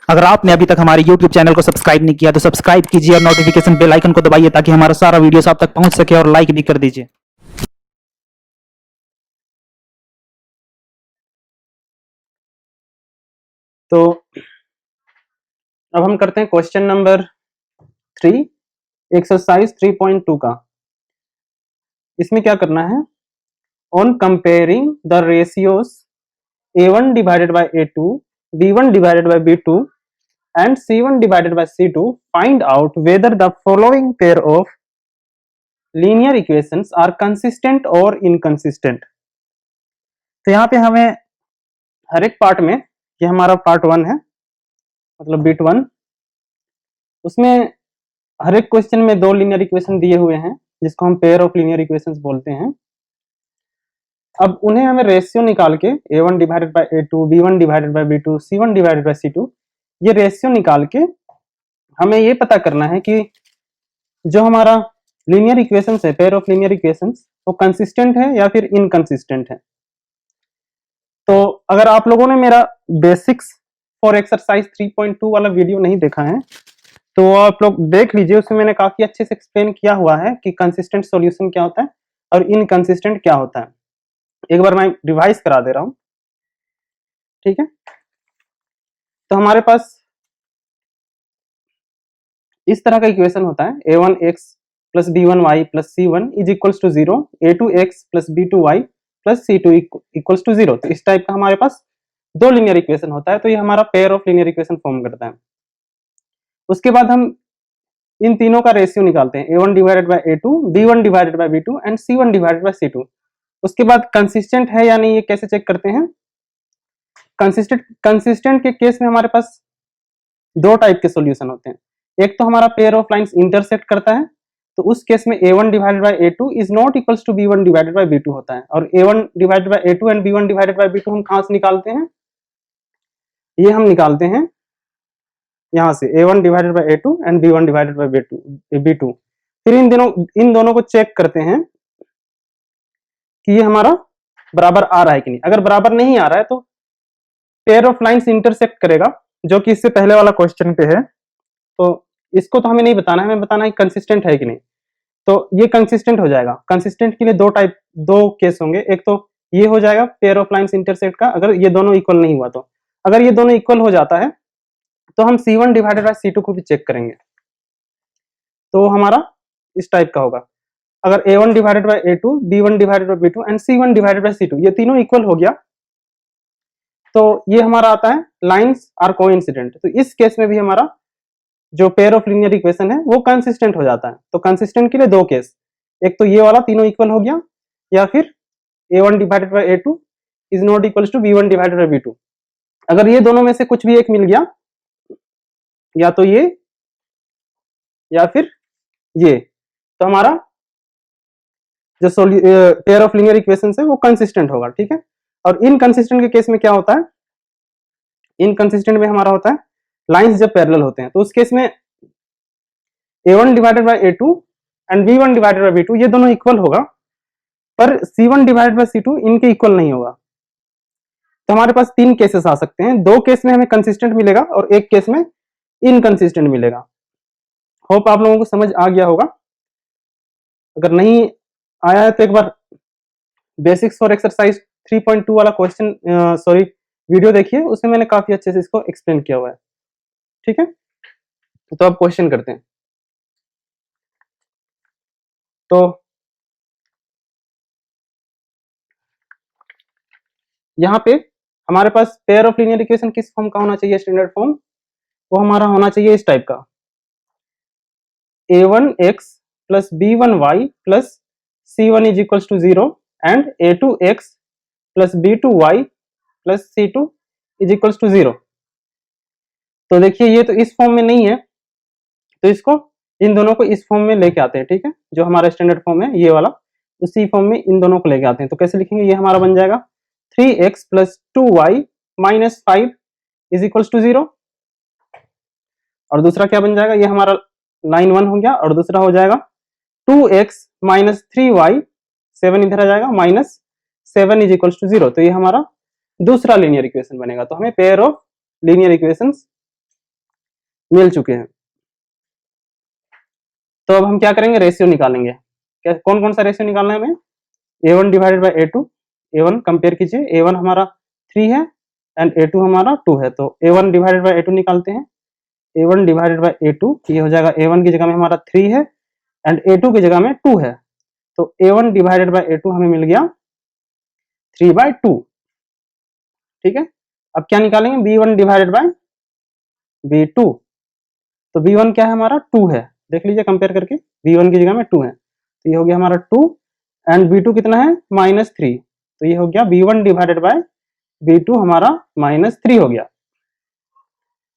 अगर आपने अभी तक हमारे YouTube चैनल को सब्सक्राइब नहीं किया तो सब्सक्राइब कीजिए और नोटिफिकेशन बेल आइकन को दबाइए ताकि हमारा सारा वीडियो आप तक पहुंच सके और लाइक भी कर दीजिए। तो अब हम करते हैं क्वेश्चन नंबर 3 एक्सरसाइज 3.2 का। इसमें क्या करना है, on comparing the ratios a1 divided by a2, b1 divided by b2 and c1 divided by c2, find out whether the following pair of linear equations are consistent or inconsistent। तो यहाँ पे हमें हर एक पार्ट में, ये हमारा part 1 है, मतलब बिट 1, उसमें हर एक क्वेश्चन में दो लीनियर इक्वेशन दिए हुए हैं जिसको हम पेयर ऑफ लीनियर इक्वेशंस बोलते हैं। अब उन्हें हमें रेशियो निकाल के a1 divided by a2, b1 divided by b2, c1 divided by c2, ये रेशियो निकाल के हमें ये पता करना है कि जो हमारा लीनियर इक्वेशंस है, पेयर ऑफ लीनियर इक्वेशंस, वो कंसिस्टेंट है या फिर इनकंसिस्टेंट है। तो अगर आप लोगों ने मेरा बेसिक्स फॉर एक्सरसाइज 3.2 वाला वीडियो नहीं देखा है तो आप लोग देख लीजिए, उसमें मैंने काफी अच्छे से एक्सप्लेन किया हुआ है कि कंसिस्टेंट सॉल्यूशन क्या होता है और इनकंसिस्टेंट क्या होता है। एक बार मैं रिवाइज करा दे रहा हूं, ठीक है। तो हमारे पास इस तरह का इक्वेशन होता है, a1x plus b1y plus c1 is equals to 0, a2x plus b2y plus c2 equals to 0। तो इस टाइप का हमारे पास दो लीनियर इक्वेशन होता है, तो ये हमारा pair of linear equation form करता है। उसके बाद हम इन तीनों का रेशियो निकालते हैं, a1 divided by a2, b1 divided by b2 and c1 divided by c2। उसके बाद कंसिस्टेंट है या नहीं ये कैसे चेक करते हैं। कंसिस्टेंट के केस में हमारे पास दो टाइप के सॉल्यूशन होते हैं। एक तो हमारा पेयर ऑफ लाइंस इंटरसेक्ट करता है, तो उस केस में a1 divided by a2 is not equals to b1 divided by b2 होता है। और a1 divided by a2 and b1 divided by b2 हम कहां से निकालते हैं, ये हम निकालते हैं यहां से, a1 divided by a2 and b1 divided by b2। फिर इन दोनों को चेक करते हैं कि ये हमारा बराबर आ रहा है कि नहीं। अगर बराबर नहीं आ रहा है तो पेयर ऑफ लाइंस इंटरसेक्ट करेगा, जो कि इससे पहले वाला क्वेश्चन पे है। तो इसको तो हमें नहीं बताना है, हमें बताना है कंसिस्टेंट है कि नहीं। तो ये कंसिस्टेंट हो जाएगा। कंसिस्टेंट के लिए दो केस होंगे, एक तो ये हो जाएगा पेयर ऑफ लाइंस इंटरसेक्ट का, अगर ये दोनों इक्वल नहीं हुआ तो। अगर ये दोनों इक्वल हो जाता है तो हम c1 डिवाइडेड बाय c2 को भी चेक करेंगे, तो हमारा इस टाइप का होगा। अगर a1 divided by a2, b1 divided by b2 and c1 divided by c2 ये तीनों इक्वल हो गया तो ये हमारा आता है लाइंस आर कोइंसिडेंट। तो इस केस में भी हमारा जो पेयर ऑफ लीनियर इक्वेशन है वो कंसिस्टेंट हो जाता है। तो कंसिस्टेंट के लिए दो केस, एक तो ये वाला तीनों इक्वल हो गया, या फिर a1 divided by a2 is not equals to b1 divided by b2। अगर ये दोनों में से कुछ भी एक मिल गया, या तो ये या फिर ये, तो हमारा जो पेयर ऑफ लीनियर इक्वेशन है वो कंसिस्टेंट होगा, ठीक है। और इनकंसिस्टेंट के केस में क्या होता है, इनकंसिस्टेंट में हमारा होता है लाइंस जब पैरेलल होते हैं, तो उस केस में a1 divided by a2 and b1 divided by b2 ये दोनों इक्वल होगा, पर c1 डिवाइडेड बाय c2 इनके इक्वल नहीं होगा। तो हमारे पास तीन केसेस आ सकते हैं, दो केस में हमें कंसिस्टेंट मिलेगा और एक केस में इनकंसिस्टेंट मिलेगा। होप आप लोगों को समझ आ गया होगा। अगर नहीं आया है तो एक बार बेसिक्स फॉर एक्सरसाइज 3.2 वाला क्वेश्चन वीडियो देखिए, उसमें मैंने काफी अच्छे से इसको एक्सप्लेन किया हुआ है, ठीक है। तो अब क्वेश्चन करते हैं। तो यहाँ पे हमारे पास पेयर ऑफ लीनियर इक्वेशन किस फॉर्म का होना चाहिए, स्टैंडर्ड फॉर्म, वो हमारा होना चाहिए इस टाइप का, a1x plus b1y plus c1 is equals to 0 and a2x plus b2y plus c2 is equals to 0। तो देखिए ये तो इस फॉर्म में नहीं है, तो इसको इन दोनों को इस फॉर्म में लेके आते हैं, ठीक है। जो हमारा स्टैंडर्ड फॉर्म है ये वाला, उसी फॉर्म में इन दोनों को लेके आते हैं। तो कैसे लिखेंगे, ये हमारा बन जाएगा 3x plus 2y minus 5 is equals to 0। और दूसरा क्या बन जाएगा, ये हमारा लाइन 1 हो गया, और दूसरा हो जाएगा 2x माइनस 3y, 7 इधर आ जाएगा, माइनस 7 इज इक्वल्स टू 0। तो ये हमारा दूसरा लीनियर इक्वेशन बनेगा। तो हमें पेयर ऑफ लीनियर इक्वेशंस मिल चुके हैं। तो अब हम क्या करेंगे, रेशियो निकालेंगे। कौन कौन सा रेशियो निकालना है हमें, A1 divided by A2। A1 compare कीजिए, A1 हमारा 3 है एंड A2 हमारा 2 है, तो A1 डिवाइडेड बाई A2 निकालते हैं। A1 डिवाइडेड बाई A2 ये हो जाएगा, A1 की जगह में हमारा 3 है एंड A2 की जगह में 2 है, तो A1 डिवाइडेड बाई A2 हमें मिल गया 3/2। ठीक है, अब क्या निकालेंगे, B1 डिवाइडेड बाई B2। तो B1 क्या है हमारा 2 है, देख लीजिए कंपेयर करके, B1 की जगह में 2 है, तो ये हो गया हमारा 2 एंड B2 कितना है -3, तो ये हो गया B1 डिवाइडेड बाय B2 हमारा -3 हो गया।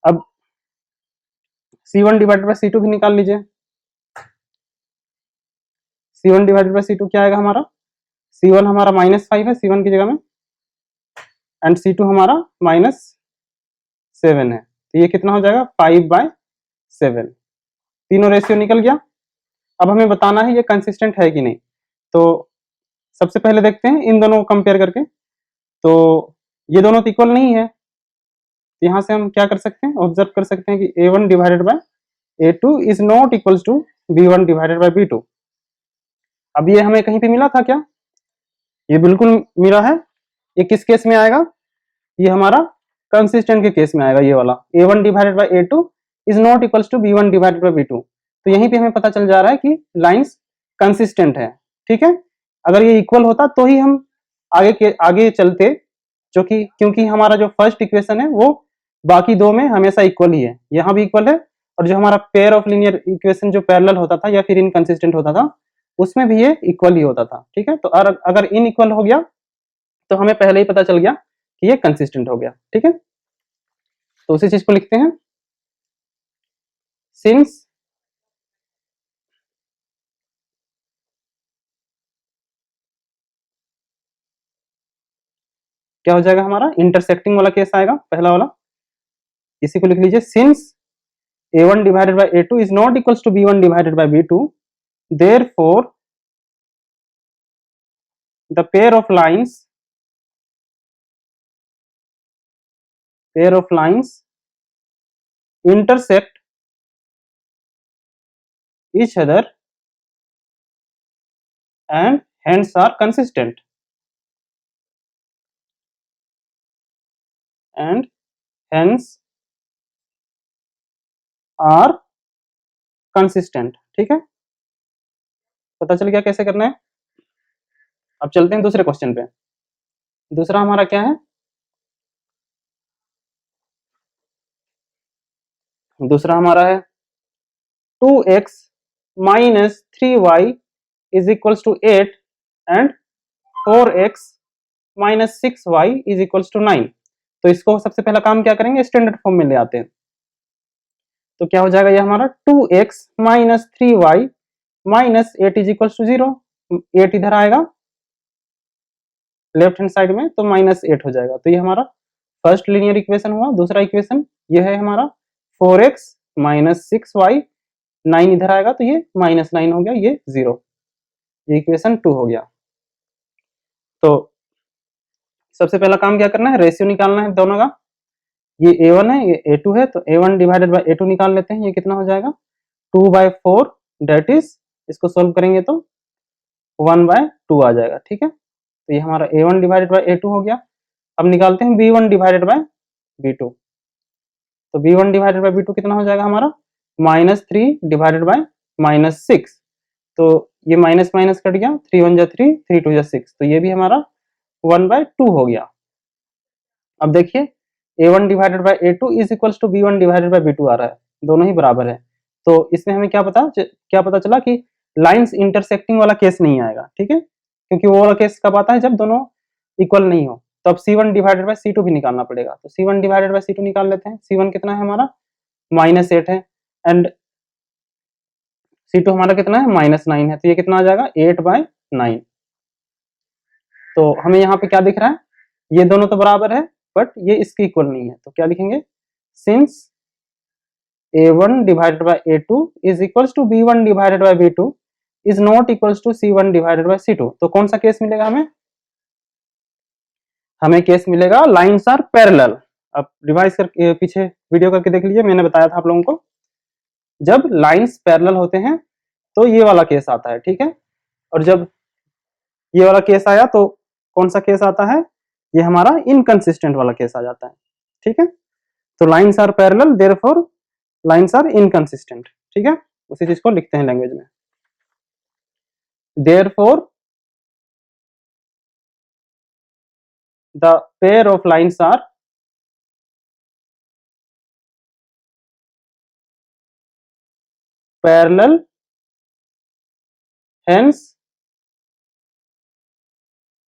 अब C1 डिवाइडेड बाय C2 भी निकाल लीजिए। C1 डिवाइडेड बाय C2 क्या आएगा हमारा, C1 हमारा -5 है C1 की जगह में एंड C2 हमारा -7 है, तो ये कितना हो जाएगा 5/7। तीनों रेशियो निकल गया। अब हमें बताना है ये कंसिस्टेंट है कि नहीं। तो सबसे पहले देखते हैं इन दोनों को कंपेयर करके, तो ये दोनों तो इक्वल नहीं है, यहाँ से हम क्या कर सकते हैं, ऑब्जर्व कर सकते हैं कि A1 divided by A2 is not equals to B1 divided by B2। अब ये हमें कहीं पे मिला था क्या, ये बिल्कुल मिला है। ये किस केस में आएगा, ये हमारा कंसिस्टेंट के केस में आएगा, ये वाला A1 divided by A2 is not equals to B1 divided by B2। तो यहीं पे हमें पता चल जा रहा है कि लाइंस कंसिस्टेंट है। ठीक है, अगर ये इक्वल होता तो ही हम आगे चलते, जो कि क्योंकि हमारा जो फर्स्ट इक्वेशन है वो बाकी दो में हमेशा इक्वल ही है, यहाँ भी इक्वल है, और जो हमारा पेयर ऑफ लीनियर इक्वेशन जो पैरेलल होता था या फिर इनकंसिस्टेंट होता था उसमें भी ये इक्वल ही होता था। ठीक है, तो अगर इनइक्वल हो गया तो हमें पहले ही पता चल गया कि ये कंसिस्टेंट हो गया। ठीक है, तो उसी चीज को लिखते हैं, सिंस क्या हो जाएगा हमारा, इंटरसेक्टिंग वाला केस आएगा पहला वाला, इसी को लिख लीजिए, since A1 divided by A2 is not equals to B1 divided by B2, therefore the pair of lines intersect each other and hence are consistent, and hence are consistent। ठीक है, पता चल गया कैसे करना है। अब चलते हैं दूसरे क्वेश्चन पे। दूसरा हमारा क्या है, दूसरा हमारा है 2x minus 3y is equals to 8 and 4x minus 6y is equals to 9। तो इसको सबसे पहला काम क्या करेंगे, स्टैंडर्ड फॉर्म में ले आते हैं। तो क्या हो जाएगा ये हमारा 2x minus 3y minus 8 is equals to 0। 8 इधर आएगा लेफ्ट हैंड साइड में, तो -8 हो जाएगा। तो ये हमारा फर्स्ट लीनियर इक्वेशन हुआ। दूसरा इक्वेशन ये है हमारा 4x minus 6y, 9 इधर आएगा तो ये -9 हो गया, ये 0। ये इक्वेशन 2 हो गया। तो सबसे पहला काम क्या करना है, रेशियो निकालना है दोनों का। ये A1 है, ये A2 है, तो A1 डिवाइडेड बाय A2 निकाल लेते हैं। ये कितना हो जाएगा 2/4, डेट इज, इसको सोल्व करेंगे तो 1/2 आ जाएगा। ठीक है, तो ये हमारा A1 डिवाइडेड बाय A2 हो गया। अब निकालते हैं B1 डिवाइडेड बाय B2। तो B1 डिवाइडेड बाय B2 कितना हो जाएगा हमारा -3 डिवाइडेड बाय -6। तो ये माइनस माइनस कट गया, 3 1 जा 3, 3 2 जा 6, तो ये भी हमारा 1/2 हो गया। अब देखिए A1 divided by A2 is equals to B1 divided by B2 आ रहा है, दोनों ही बराबर है। तो इसमें हमें क्या पता चला कि लाइंस इंटरसेक्टिंग वाला केस नहीं आएगा। ठीक है, क्योंकि वो वाला केस कब आता है, जब दोनों इक्वल नहीं हो। तो अब C1 डिवाइडेड बाय C2 भी निकालना पड़ेगा। तो C1 डिवाइडेड बाय C2 निकाल लेते हैं। C1 कितना है हमारा -8 है एंड C2 हमारा कितना है -9 है, तो ये कितना आ जाएगा 8/9। तो हमें यहाँ पे क्या दिख रहा है, ये दोनों तो बराबर है बट ये इसके इक्वल नहीं है। तो क्या लिखेंगे, since A1 divided by A2 is equals to B1 divided by B2 is not equals to C1 divided by C2। तो कौन सा केस मिलेगा हमें केस मिलेगा लाइंस आर पैरेलल। अब रिवाइज करके पीछे वीडियो करके देख लीजिए, मैंने बताया था आप लोगों को जब लाइंस पैरेलल होते हैं तो ये वाला केस आता है, ठीक है। और जब ये वाला केस आया तो कौन सा केस आता है, ये हमारा इनकंसिस्टेंट वाला केस आ जाता है, ठीक है। तो lines are parallel therefore lines are inconsistent, ठीक है। उसी चीज को लिखते हैं लैंग्वेज में, therefore the pair of lines are parallel hence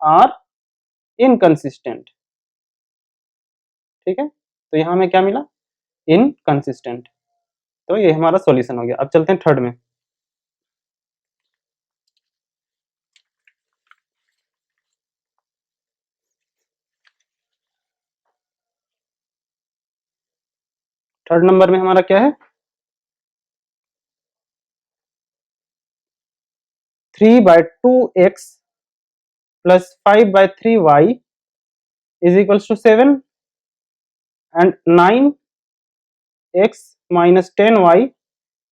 are inconsistent, ठीक है। तो यहां में क्या मिला, इनकंसिस्टेंट। तो ये हमारा सॉल्यूशन हो गया। अब चलते हैं थर्ड में। थर्ड नंबर में हमारा क्या है, 3/2x plus 5/3y is equals to 7 and 9x minus 10y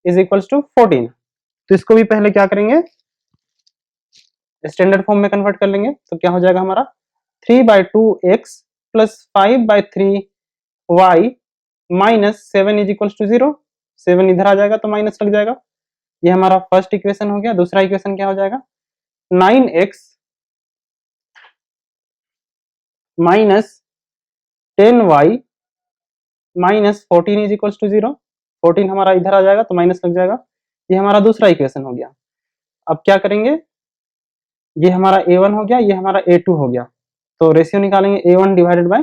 is equals to 14। तो इसको भी पहले क्या करेंगे, स्टैंडर्ड फॉर्म में कन्वर्ट कर लेंगे। तो क्या हो जाएगा हमारा 3/2x plus 5/3y minus 7 is equals to 0। 7 इधर आ जाएगा तो माइनस लग जाएगा। ये हमारा फर्स्ट इक्वेशन हो गया। दूसरा इक्वेशन क्या हो जाएगा, 9x minus 10y minus 14 is equals to 0। 14 हमारा इधर आ जाएगा तो माइनस लग जाएगा। ये हमारा दूसरा इक्वेशन हो गया। अब क्या करेंगे, ये हमारा a1 हो गया, ये हमारा a2 हो गया। तो रेशियो निकालेंगे a1 डिवाइडेड बाय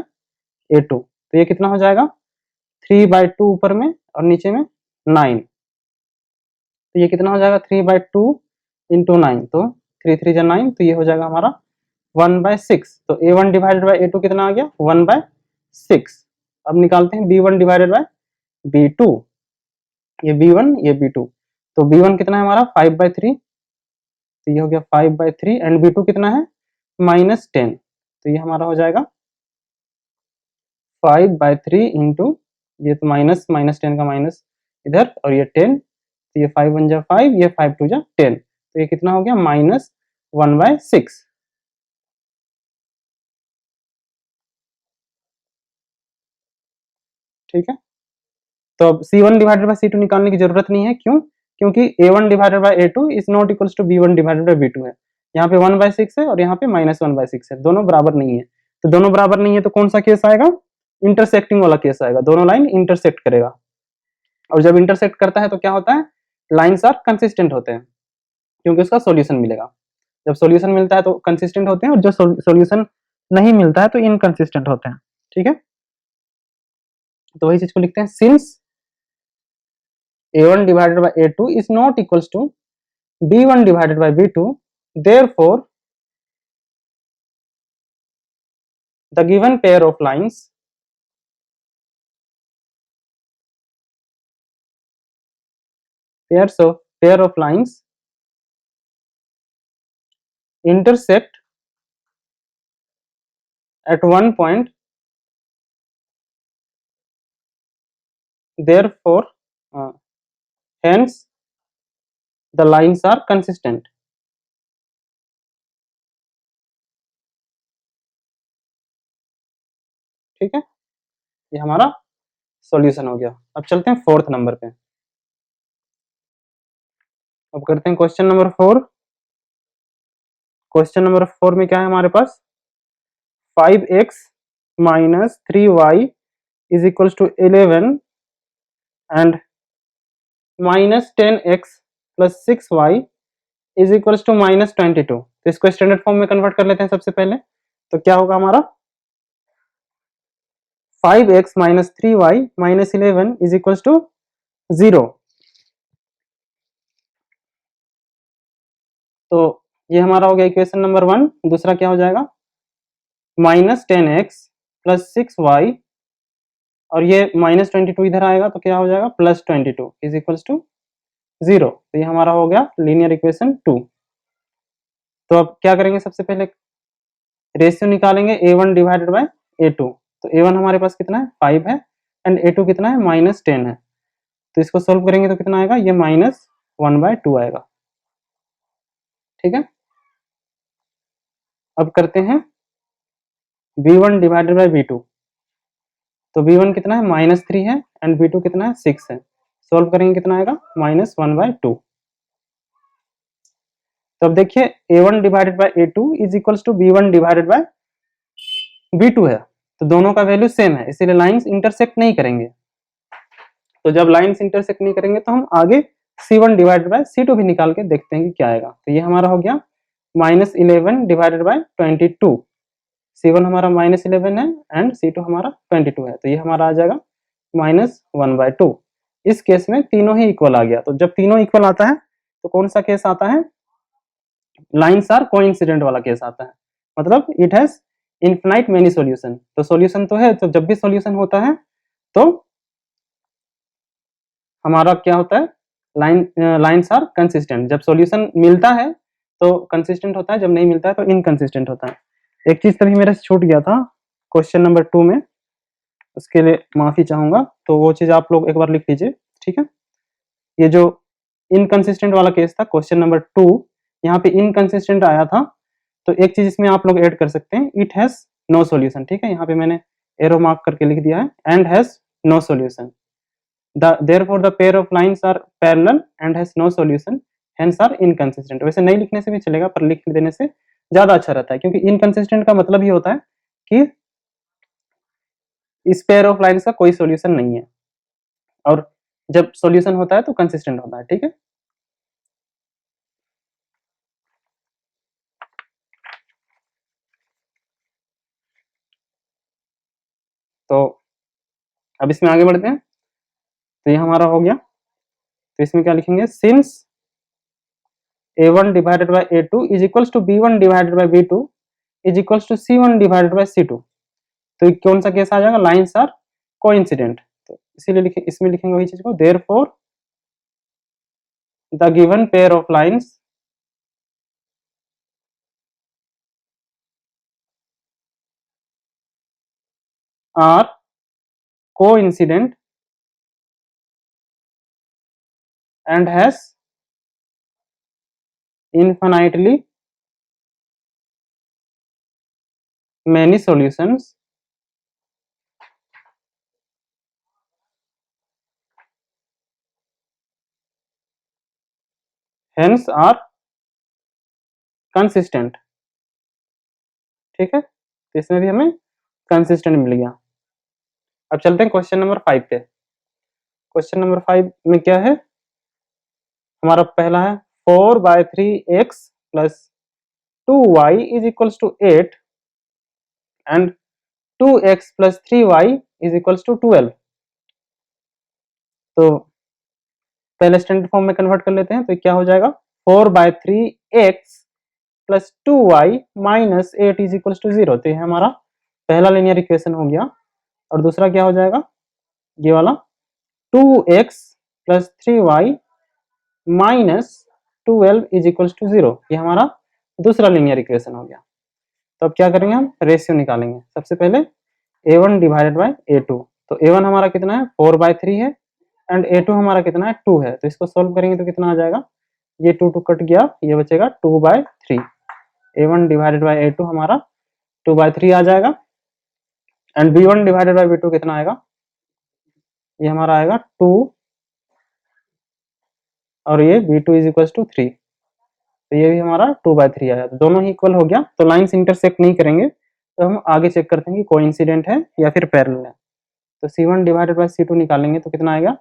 a2। तो ये कितना हो जाएगा, 3/2 ऊपर में और नीचे में 9। तो ये कितना हो जाएगा, 3/2 इंटू 9। तो 3 3 जा 9, तो ये हो जाएगा हमारा 1/6। तो a1 डिवाइडेड बाय a2 कितना आ गया, 1/6। अब निकालते हैं b1 डिवाइडेड बाय b2। ये b1 ये b2। तो b1 कितना है हमारा 5/3। तो ये हो गया 5/3 एंड b2 कितना है -10। तो ये हमारा हो जाएगा 5/3 इंटू ये तो माइनस माइनस 10 का माइनस इधर और ये 10। तो ये 5 1 जा 5, ये 5 2 जा 10। तो ये कितना हो गया -1/6। ठीक है। तो अब C1 डिवाइडेड बाय C2 निकालने की जरूरत नहीं है, क्यों, क्योंकि A1 divided by A2 is not equals to B1 divided by B2 है। यहाँ पे 1/6 है और यहाँ पे -1/6 है, दोनों बराबर नहीं है। तो दोनों बराबर नहीं है तो कौन सा केस आएगा, इंटरसेक्टिंग वाला केस आएगा। दोनों लाइन इंटरसेक्ट करेगा और जब इंटरसेक्ट करता है तो क्या होता है, लाइंस आर कंसिस्टेंट होते हैं क्योंकि उसका सॉल्यूशन मिलेगा। जब सॉल्यूशन मिलता है तो कंसिस्टेंट होते हैं और जब सॉल्यूशन नहीं मिलता है तो इनकंसिस्टेंट होते हैं। ठीक है, तो वही चीज को लिखते हैं, since A1 divided by A2 is not equals to B1 divided by B2, therefore the given pair of lines pair of lines intersect at one point, therefore hence the lines are consistent। ठीक है, ये हमारा solution हो गया। अब चलते हैं fourth number पे। अब करते हैं क्वेश्चन नंबर 4। क्वेश्चन नंबर 4 में क्या है हमारे पास, 5x minus 3y is equals to 11 and minus 10x plus 6y is equals to minus 22। तो इसको स्टैंडर्ड फॉर्म में कन्वर्ट कर लेते हैं सबसे पहले। तो क्या होगा हमारा 5x minus 3y minus 11 is equals to 0। तो ये हमारा हो गया इक्वेशन नंबर 1। दूसरा क्या हो जाएगा, माइनस 10x प्लस 6y और ये -22 इधर आएगा तो क्या हो जाएगा +22 इज इक्वल्स टू 0। तो ये हमारा हो गया लीनियर इक्वेशन 2। तो अब क्या करेंगे, सबसे पहले रेशियो निकालेंगे A1 डिवाइडेड बाय A2। तो a1 हमारे पास कितना है 5 है एंड a2 कितना है -10 है। तो इसको सोल्व करेंगे तो कितना आएगा, ये -1/2 आएगा। ठीक है, अब करते हैं b1 डिवाइडेड बाई b2। तो b1 कितना है -3 है एंड b2 कितना है 6 है। सोल्व करेंगे कितना आएगा, -1/2। तो अब देखिए a1 divided by a2 is equals to b1 divided by b2 है, तो दोनों का वैल्यू सेम है, इसीलिए लाइंस इंटरसेक्ट नहीं करेंगे। तो जब लाइंस इंटरसेक्ट नहीं करेंगे तो हम आगे c1 डिवाइडेड बाई c2 भी निकाल के देखते हैं कि क्या आएगा। तो ये हमारा हो गया -11 डिवाइडेड बाई 22। c1 हमारा -11 है एंड c2 हमारा 22 है, तो ये हमारा आ जाएगा -1/2। इस केस में तीनों ही इक्वल आ गया। तो जब तीनों इक्वल आता है तो कौन सा केस आता है, लाइंस आर कोइंसिडेंट वाला केस आता है, मतलब it has infinite many solution. तो सॉल्यूशन तो है, तो जब भी सॉल्यूशन होता है तो हमारा क्या होता है, लाइंस आर कंसिस्टेंट। जब सॉल्यूशन मिलता है तो कंसिस्टेंट होता है, जब नहीं मिलता है तो इनकंसिस्टेंट होता है। एक चीज तभी मेरे से छूट गया था क्वेश्चन नंबर 2 में, उसके लिए माफी चाहूंगा, तो वो चीज आप लोग एक बार लिख लीजिए। ठीक है, ये जो इनकंसिस्टेंट वाला केस था क्वेश्चन नंबर 2, यहाँ पे इनकंसिस्टेंट आया था, तो एक चीज इसमें आप लोग ऐड कर सकते हैं, इट हैज नो सॉल्यूशन। ठीक है, यहाँ पे मैंने एरो मार्क करके लिख दिया है, and has no solution. therefore the pair of lines are parallel and has no solution, hence are inconsistent। वैसे नहीं लिखने से भी चलेगा, पर लिख देने से ज्यादा अच्छा रहता है, क्योंकि इनकंसिस्टेंट का मतलब ही होता है कि इस पेयर ऑफ लाइंस का कोई सॉल्यूशन नहीं है, और जब सॉल्यूशन होता है तो कंसिस्टेंट होता है। ठीक है, तो अब इसमें आगे बढ़ते हैं। तो ये हमारा हो गया, तो इसमें क्या लिखेंगे, since a1 divided by a2 is equals to b1 divided by b2 is equals to c1 divided by c2। तो कौन सा केस आ जाएगा, लाइंस आर कोइंसिडेंट। तो इसीलिए लिखे, इसमें लिखेंगे वही चीज को, therefore the given pair of lines are coincident and has infinitely many solutions, hence are consistent। ठीक है, तो इसमें भी हमें कंसिस्टेंट मिल गया। अब चलते हैं क्वेश्चन नंबर 5 पे। क्वेश्चन नंबर 5 में क्या है, हमारा पहला है 4/3x plus 2y is equals to 8 and 2x plus 3y is equals to 12। तो पहले स्टैंडर्ड फॉर्म में कन्वर्ट कर लेते हैं, तो क्या हो जाएगा, 4/3x plus 2y minus 8 is equals to 0। तो ये हमारा पहला लीनियर इक्वेशन हो गया। और दूसरा क्या हो जाएगा, ये वाला 2x plus 3y minus 12 is equals to 0, ये हमारा दूसरा लीनियर इक्वेशन हो गया। तो अब क्या करेंगे, हम रेशियो निकालेंगे। सबसे पहले a1 डिवाइडेड बाय a2। तो a1 हमारा कितना है 4/3 है एंड a2 हमारा कितना है 2 है। तो इसको सोल्व करेंगे तो कितना आ जाएगा, ये 2 कट गया, ये बचेगा 2/3। a1 डिवाइडेड बाय a2 हमारा 2/3 आ जाएगा and b1 divided by b2 कितना आएगा, ये हमारा आएगा 2 और ये b2 इज इक्वल टू 3। तो ये भी हमारा 2/3 आया। तो दोनों ही इक्वल हो गया, तो लाइंस इंटरसेक्ट नहीं करेंगे। तो हम आगे चेक करते हैं कि कोइंसिडेंट है या फिर पैरेलल है। तो c1 डिवाइडेड बाय c2 निकालेंगे तो कितना आएगा,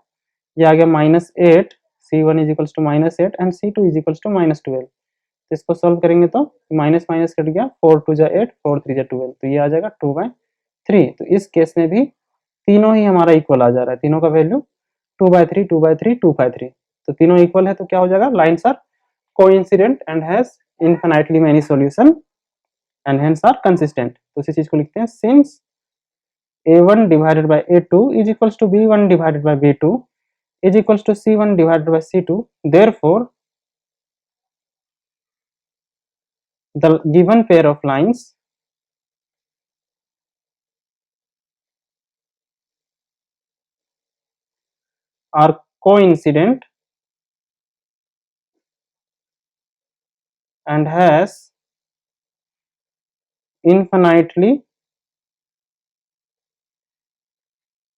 ये आ गया -8, c1 is equal to -8 and c2 is equal to -12। तो इसको सोल्व करेंगे तो माइनस माइनस कट गया, 4 2 जा 8, 4 3 जा 12, तो ये आ जाएगा 2/3। तो इस केस में भी तीनों ही हमारा इक्वल आ जा रहा है, तीनों का वैल्यू 2/3 2/3 2/3। तो तीनों इक्वल है, तो क्या हो जाएगा, lines are coincident and has infinitely many solution and hence are consistent. तो उसी चीज को लिखते हैं, since a1 divided by a2 is equals to b1 divided by b2 is equals to c1 divided by c2, therefore the given pair of lines are coincident and has infinitely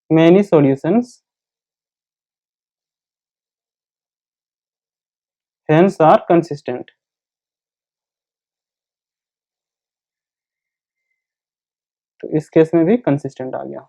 many solutions, hence are consistent. तो इस case में भी consistent आ गया।